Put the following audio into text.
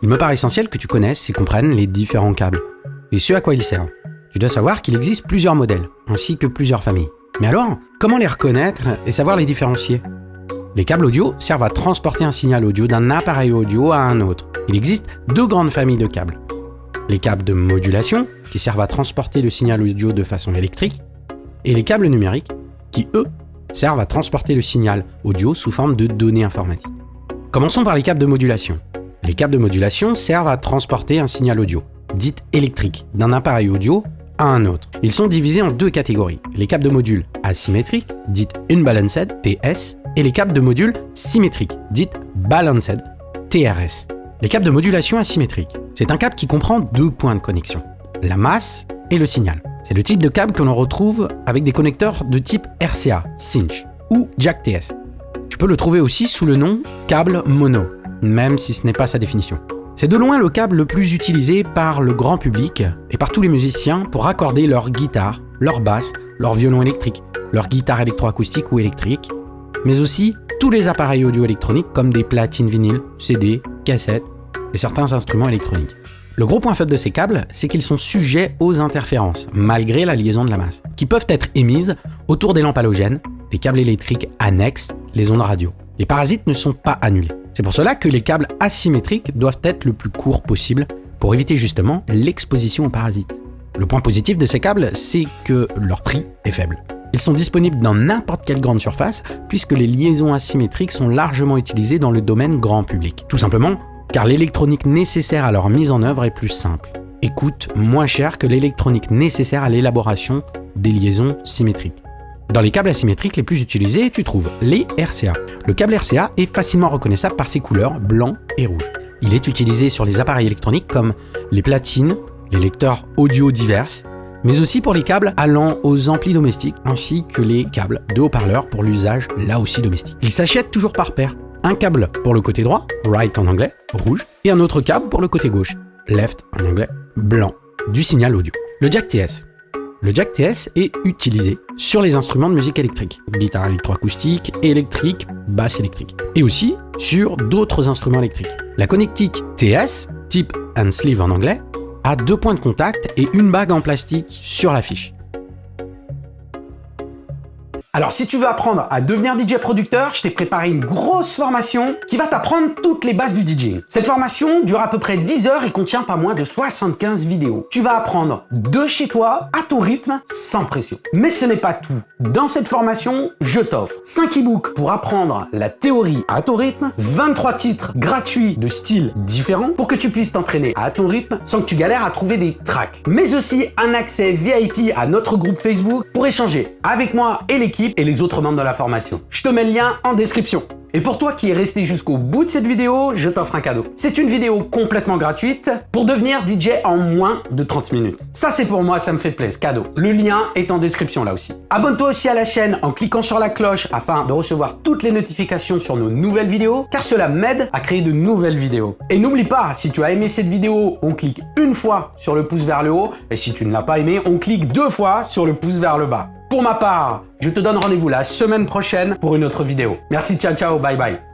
Il me paraît essentiel que tu connaisses et comprennes les différents câbles et ce à quoi ils servent. Tu dois savoir qu'il existe plusieurs modèles, ainsi que plusieurs familles. Mais alors, comment les reconnaître et savoir les différencier? Les câbles audio servent à transporter un signal audio d'un appareil audio à un autre. Il existe deux grandes familles de câbles. Les câbles de modulation, qui servent à transporter le signal audio de façon électrique, et les câbles numériques, qui, eux, servent à transporter le signal audio sous forme de données informatiques. Commençons par les câbles de modulation. Les câbles de modulation servent à transporter un signal audio, dit électrique, d'un appareil audio à un autre. Ils sont divisés en deux catégories. Les câbles de module asymétriques, dites unbalanced, TS, et les câbles de module symétriques, dites balanced, TRS. Les câbles de modulation asymétrique, c'est un câble qui comprend deux points de connexion, la masse et le signal. C'est le type de câble que l'on retrouve avec des connecteurs de type RCA, Cinch, ou Jack TS. Tu peux le trouver aussi sous le nom câble mono, même si ce n'est pas sa définition. C'est de loin le câble le plus utilisé par le grand public et par tous les musiciens pour raccorder leur guitare, leur basse, leur violon électrique, leur guitare électroacoustique ou électrique, mais aussi tous les appareils audio électroniques comme des platines vinyles, CD, cassettes et certains instruments électroniques. Le gros point faible de ces câbles, c'est qu'ils sont sujets aux interférences, malgré la liaison de la masse, qui peuvent être émises autour des lampes halogènes, des câbles électriques annexes, les ondes radio. Les parasites ne sont pas annulés. C'est pour cela que les câbles asymétriques doivent être le plus courts possible pour éviter justement l'exposition aux parasites. Le point positif de ces câbles, c'est que leur prix est faible. Ils sont disponibles dans n'importe quelle grande surface puisque les liaisons asymétriques sont largement utilisées dans le domaine grand public. Tout simplement car l'électronique nécessaire à leur mise en œuvre est plus simple et coûte moins cher que l'électronique nécessaire à l'élaboration des liaisons symétriques. Dans les câbles asymétriques les plus utilisés, tu trouves les RCA. Le câble RCA est facilement reconnaissable par ses couleurs blanc et rouge. Il est utilisé sur les appareils électroniques comme les platines, les lecteurs audio divers, mais aussi pour les câbles allant aux amplis domestiques, ainsi que les câbles de haut-parleurs pour l'usage là aussi domestique. Ils s'achètent toujours par paire. Un câble pour le côté droit, right en anglais, rouge, et un autre câble pour le côté gauche, left en anglais, blanc, du signal audio. Le Jack TS. Le Jack TS est utilisé sur les instruments de musique électrique, guitare électroacoustique, électrique, basse électrique, et aussi sur d'autres instruments électriques. La connectique TS, type and sleeve en anglais, a deux points de contact et une bague en plastique sur la fiche. Alors si tu veux apprendre à devenir DJ producteur, je t'ai préparé une grosse formation qui va t'apprendre toutes les bases du DJing. Cette formation dure à peu près 10 heures et contient pas moins de 75 vidéos. Tu vas apprendre de chez toi, à ton rythme, sans pression. Mais ce n'est pas tout. Dans cette formation, je t'offre 5 e-books pour apprendre la théorie à ton rythme, 23 titres gratuits de styles différents pour que tu puisses t'entraîner à ton rythme sans que tu galères à trouver des tracks. Mais aussi un accès VIP à notre groupe Facebook pour échanger avec moi et l'équipe et les autres membres de la formation. Je te mets le lien en description. Et pour toi qui es resté jusqu'au bout de cette vidéo, je t'offre un cadeau. C'est une vidéo complètement gratuite pour devenir DJ en moins de 30 minutes. Ça c'est pour moi, ça me fait plaisir, cadeau. Le lien est en description là aussi. Abonne-toi aussi à la chaîne en cliquant sur la cloche afin de recevoir toutes les notifications sur nos nouvelles vidéos, car cela m'aide à créer de nouvelles vidéos. Et n'oublie pas, si tu as aimé cette vidéo, on clique une fois sur le pouce vers le haut, et si tu ne l'as pas aimé, on clique 2 fois sur le pouce vers le bas. Pour ma part, je te donne rendez-vous la semaine prochaine pour une autre vidéo. Merci, ciao, ciao, bye bye.